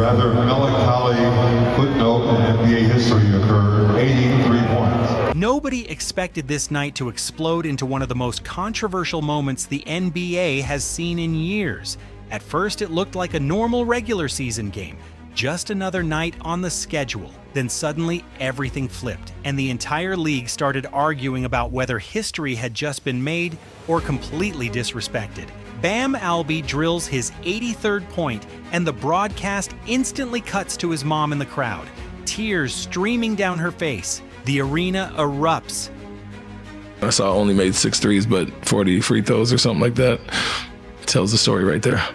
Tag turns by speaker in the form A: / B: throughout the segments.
A: Rather melancholy footnote in NBA history occurred, 83 points.
B: Nobody expected this night to explode into one of the most controversial moments the NBA has seen in years. At first, it looked like a normal regular season game, just another night on the schedule. Then suddenly, everything flipped, and the entire league started arguing about whether history had just been made or completely disrespected. Bam Alby drills his 83rd point, and the broadcast instantly cuts to his mom in the crowd, tears streaming down her face. The arena erupts.
C: I saw only made 6 threes, but 40 free throws or something like that. Tells the story right there.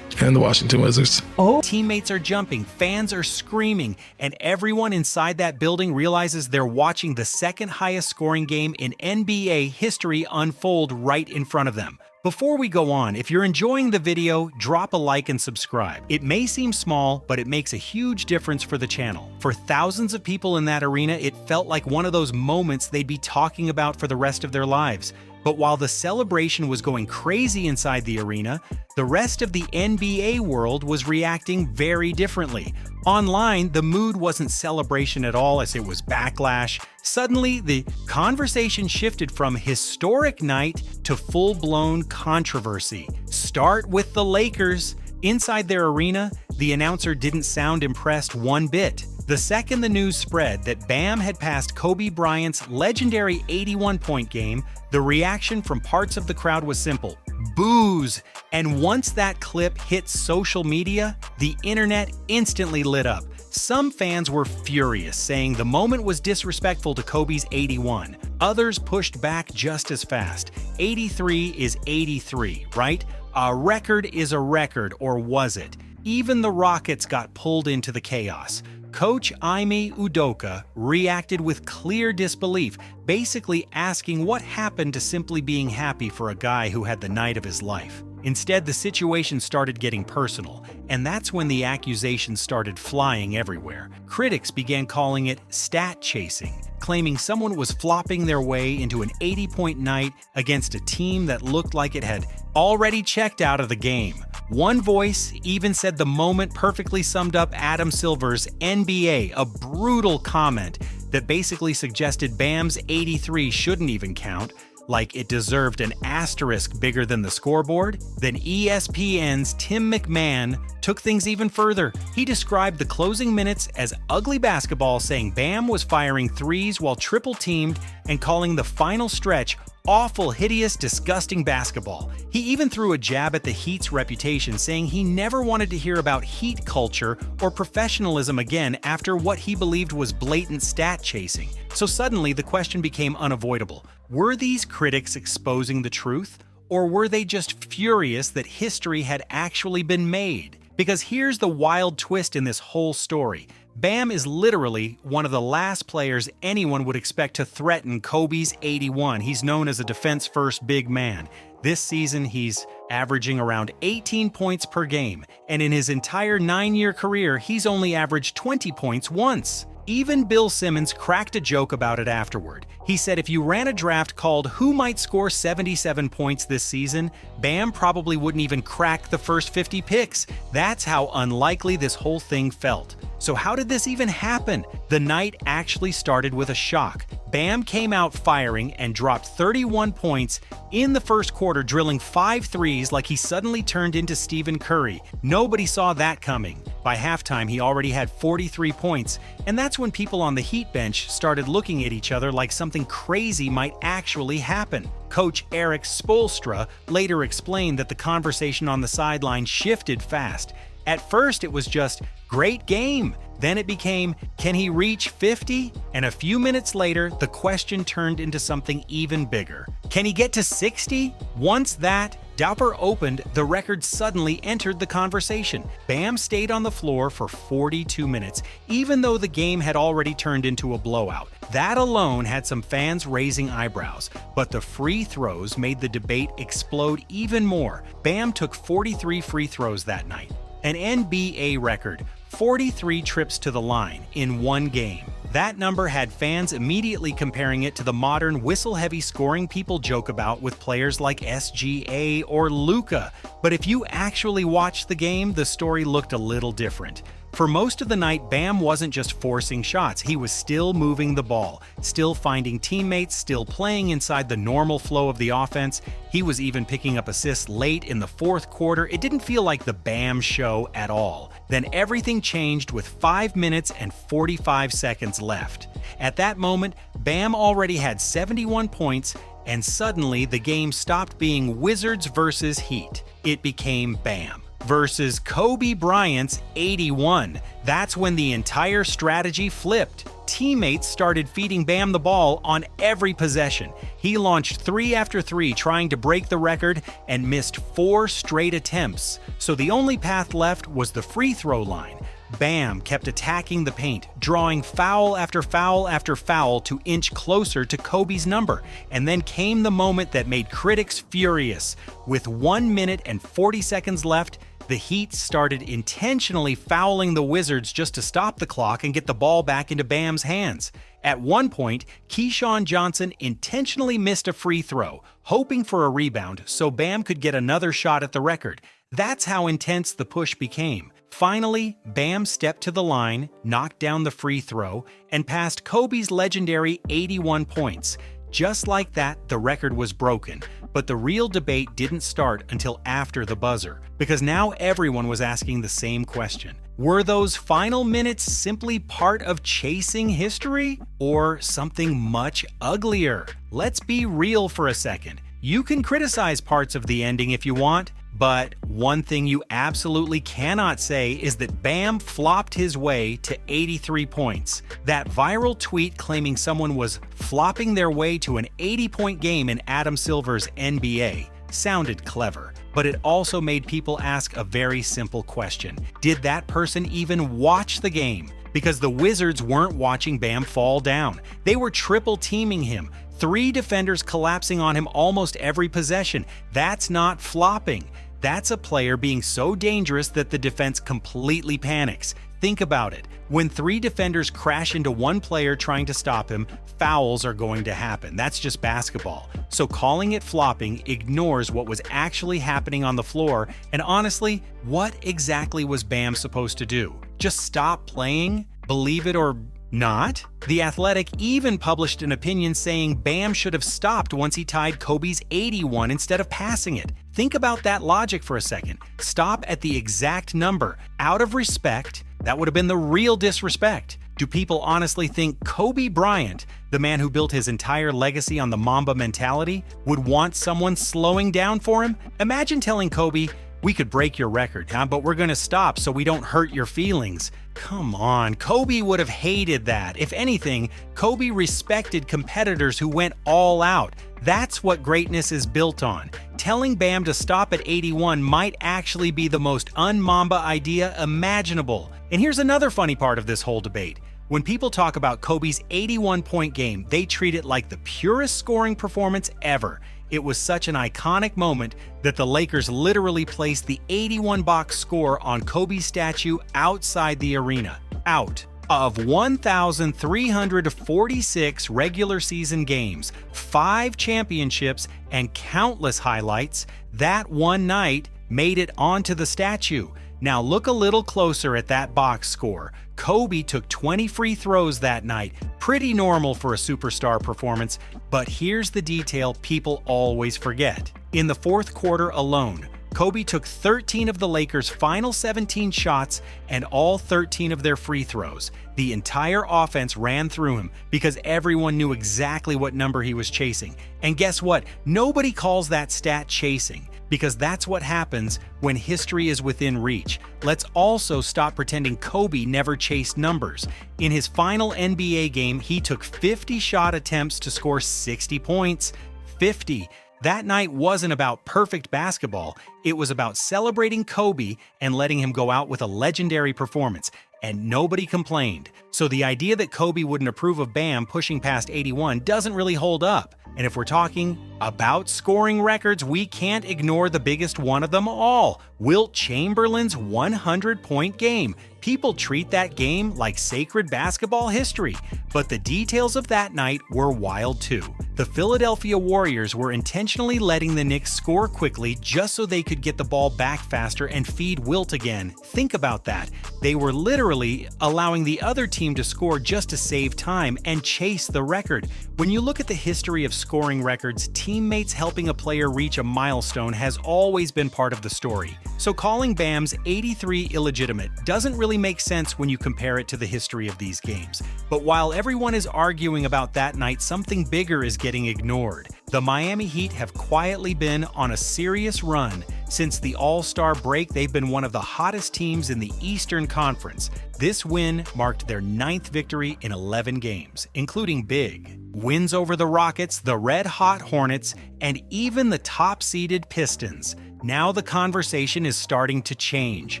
C: And the Washington Wizards.
B: Teammates are jumping, fans are screaming, and everyone inside that building realizes they're watching the second highest scoring game in NBA history unfold right in front of them. Before we go on, if you're enjoying the video, drop a like and subscribe. It may seem small, but it makes a huge difference for the channel. For thousands of people in that arena, it felt like one of those moments they'd be talking about for the rest of their lives. But while the celebration was going crazy inside the arena, the rest of the NBA world was reacting very differently. Online, the mood wasn't celebration at all, as it was backlash. Suddenly, the conversation shifted from historic night to full-blown controversy. Start with the Lakers. Inside their arena, the announcer didn't sound impressed one bit. The second the news spread that Bam had passed Kobe Bryant's legendary 81-point game, the reaction from parts of the crowd was simple: boos. And once that clip hit social media, the internet instantly lit up. Some fans were furious, saying the moment was disrespectful to Kobe's 81. Others pushed back just as fast. 83 is 83, right? A record is a record, or was it? Even the Rockets got pulled into the chaos. Coach Ime Udoka reacted with clear disbelief, basically asking what happened to simply being happy for a guy who had the night of his life. Instead, the situation started getting personal, and that's when the accusations started flying everywhere. Critics began calling it stat chasing, claiming someone was flopping their way into an 80-point night against a team that looked like it had already checked out of the game. One voice even said the moment perfectly summed up Adam Silver's NBA, a brutal comment that basically suggested Bam's 83 shouldn't even count, like it deserved an asterisk bigger than the scoreboard. Then ESPN's Tim McMahon took things even further. He described the closing minutes as ugly basketball, saying Bam was firing threes while triple-teamed and calling the final stretch awful, hideous, disgusting basketball. He even threw a jab at the Heat's reputation, saying he never wanted to hear about Heat culture or professionalism again after what he believed was blatant stat chasing. So suddenly the question became unavoidable. Were these critics exposing the truth, or were they just furious that history had actually been made? Because here's the wild twist in this whole story. Bam is literally one of the last players anyone would expect to threaten Kobe's 81. He's known as a defense-first big man. This season, he's averaging around 18 points per game, and in his entire 9-year career, he's only averaged 20 points once. Even Bill Simmons cracked a joke about it afterward. He said if you ran a draft called Who Might Score 77 Points This Season, Bam probably wouldn't even crack the first 50 picks. That's how unlikely this whole thing felt. So how did this even happen? The night actually started with a shock. Bam came out firing and dropped 31 points in the first quarter, drilling 5 threes like he suddenly turned into Stephen Curry. Nobody saw that coming. By halftime, he already had 43 points, and that's when people on the Heat bench started looking at each other like something crazy might actually happen. Coach Eric Spoelstra later explained that the conversation on the sideline shifted fast. At first, it was just, great game. Then it became, can he reach 50? And a few minutes later, the question turned into something even bigger. Can he get to 60? Once that Dauper opened, the record suddenly entered the conversation. Bam stayed on the floor for 42 minutes, even though the game had already turned into a blowout. That alone had some fans raising eyebrows, but the free throws made the debate explode even more. Bam took 43 free throws that night. An NBA record, 43 trips to the line in one game. That number had fans immediately comparing it to the modern whistle-heavy scoring people joke about with players like SGA or Luka. But if you actually watched the game, the story looked a little different. For most of the night, Bam wasn't just forcing shots, he was still moving the ball, still finding teammates, still playing inside the normal flow of the offense. He was even picking up assists late in the fourth quarter. It didn't feel like the Bam show at all. Then everything changed with 5 minutes and 45 seconds left. At that moment, Bam already had 71 points, and suddenly the game stopped being Wizards versus Heat. It became Bam versus Kobe Bryant's 81. That's when the entire strategy flipped. Teammates started feeding Bam the ball on every possession. He launched 3 after 3 trying to break the record and missed 4 straight attempts. So the only path left was the free throw line. Bam kept attacking the paint, drawing foul after foul after foul to inch closer to Kobe's number. And then came the moment that made critics furious. With 1 minute and 40 seconds left, the Heat started intentionally fouling the Wizards just to stop the clock and get the ball back into Bam's hands. At one point, Keyshawn Johnson intentionally missed a free throw, hoping for a rebound so Bam could get another shot at the record. That's how intense the push became. Finally, Bam stepped to the line, knocked down the free throw, and passed Kobe's legendary 81 points. Just like that, the record was broken. But the real debate didn't start until after the buzzer, because now everyone was asking the same question. Were those final minutes simply part of chasing history, or something much uglier? Let's be real for a second. You can criticize parts of the ending if you want, but one thing you absolutely cannot say is that Bam flopped his way to 83 points. That viral tweet claiming someone was flopping their way to an 80-point game in Adam Silver's NBA sounded clever, but it also made people ask a very simple question. Did that person even watch the game? Because the Wizards weren't watching Bam fall down. They were triple teaming him. 3 defenders collapsing on him almost every possession. That's not flopping. That's a player being so dangerous that the defense completely panics. Think about it. When 3 defenders crash into one player trying to stop him, fouls are going to happen. That's just basketball. So calling it flopping ignores what was actually happening on the floor, and honestly, what exactly was Bam supposed to do? Just stop playing? Believe it or not? The Athletic even published an opinion saying Bam should have stopped once he tied Kobe's 81 instead of passing it. Think about that logic for a second. Stop at the exact number. Out of respect, that would have been the real disrespect. Do people honestly think Kobe Bryant, the man who built his entire legacy on the Mamba mentality, would want someone slowing down for him? Imagine telling Kobe, "We could break your record, but we're going to stop so we don't hurt your feelings." Come on, Kobe would have hated that. If anything, Kobe respected competitors who went all out. That's what greatness is built on. Telling Bam to stop at 81 might actually be the most un-Mamba idea imaginable. And here's another funny part of this whole debate. When people talk about Kobe's 81-point game, they treat it like the purest scoring performance ever. It was such an iconic moment that the Lakers literally placed the 81-box score on Kobe's statue outside the arena. Out of 1,346 regular season games, 5 championships, and countless highlights, that one night made it onto the statue. Now look a little closer at that box score. Kobe took 20 free throws that night, pretty normal for a superstar performance, but here's the detail people always forget. In the fourth quarter alone, Kobe took 13 of the Lakers' final 17 shots and all 13 of their free throws. The entire offense ran through him because everyone knew exactly what number he was chasing. And guess what? Nobody calls that stat chasing, because that's what happens when history is within reach. Let's also stop pretending Kobe never chased numbers. In his final NBA game, he took 50 shot attempts to score 60 points. 50. That night wasn't about perfect basketball. It was about celebrating Kobe and letting him go out with a legendary performance. And nobody complained. So the idea that Kobe wouldn't approve of Bam pushing past 81 doesn't really hold up. And if we're talking about scoring records, we can't ignore the biggest one of them all, Wilt Chamberlain's 100-point game. People treat that game like sacred basketball history, but the details of that night were wild too. The Philadelphia Warriors were intentionally letting the Knicks score quickly just so they could get the ball back faster and feed Wilt again. Think about that. They were literally allowing the other team to score just to save time and chase the record. When you look at the history of scoring records, teammates helping a player reach a milestone has always been part of the story. So calling Bam's 83 illegitimate doesn't really make sense when you compare it to the history of these games. But while everyone is arguing about that night, something bigger is getting ignored. The Miami Heat have quietly been on a serious run. Since the All-Star break, they've been one of the hottest teams in the Eastern Conference. This win marked their 9th victory in 11 games, including big wins over the Rockets, the Red-Hot Hornets, and even the top-seeded Pistons. Now the conversation is starting to change.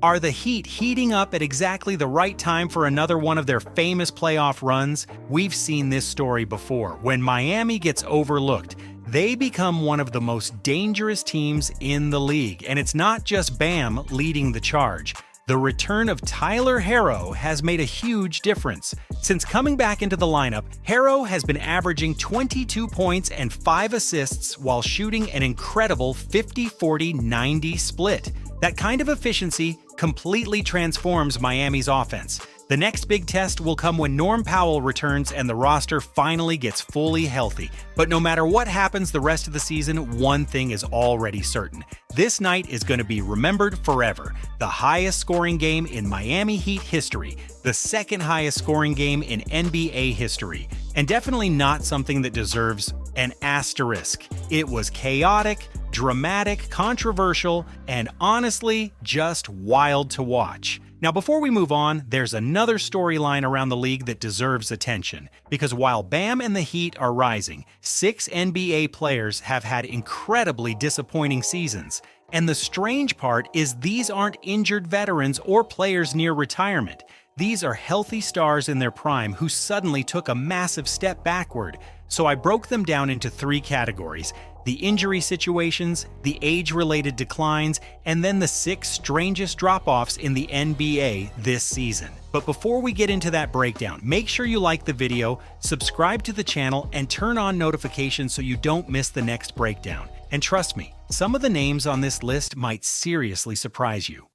B: Are the Heat heating up at exactly the right time for another one of their famous playoff runs? We've seen this story before. When Miami gets overlooked, they become one of the most dangerous teams in the league. And it's not just Bam leading the charge. The return of Tyler Herro has made a huge difference. Since coming back into the lineup, Herro has been averaging 22 points and 5 assists while shooting an incredible 50-40-90 split. That kind of efficiency completely transforms Miami's offense. The next big test will come when Norm Powell returns and the roster finally gets fully healthy. But no matter what happens the rest of the season, one thing is already certain. This night is going to be remembered forever. The highest scoring game in Miami Heat history, the second highest scoring game in NBA history, and definitely not something that deserves an asterisk. It was chaotic, dramatic, controversial, and honestly, just wild to watch. Now, before we move on, there's another storyline around the league that deserves attention. Because while Bam and the Heat are rising, 6 NBA players have had incredibly disappointing seasons. And the strange part is these aren't injured veterans or players near retirement. These are healthy stars in their prime who suddenly took a massive step backward. So I broke them down into 3 categories: the injury situations, the age-related declines, and then the 6 strangest drop-offs in the NBA this season. But before we get into that breakdown, make sure you like the video, subscribe to the channel, and turn on notifications so you don't miss the next breakdown. And trust me, some of the names on this list might seriously surprise you.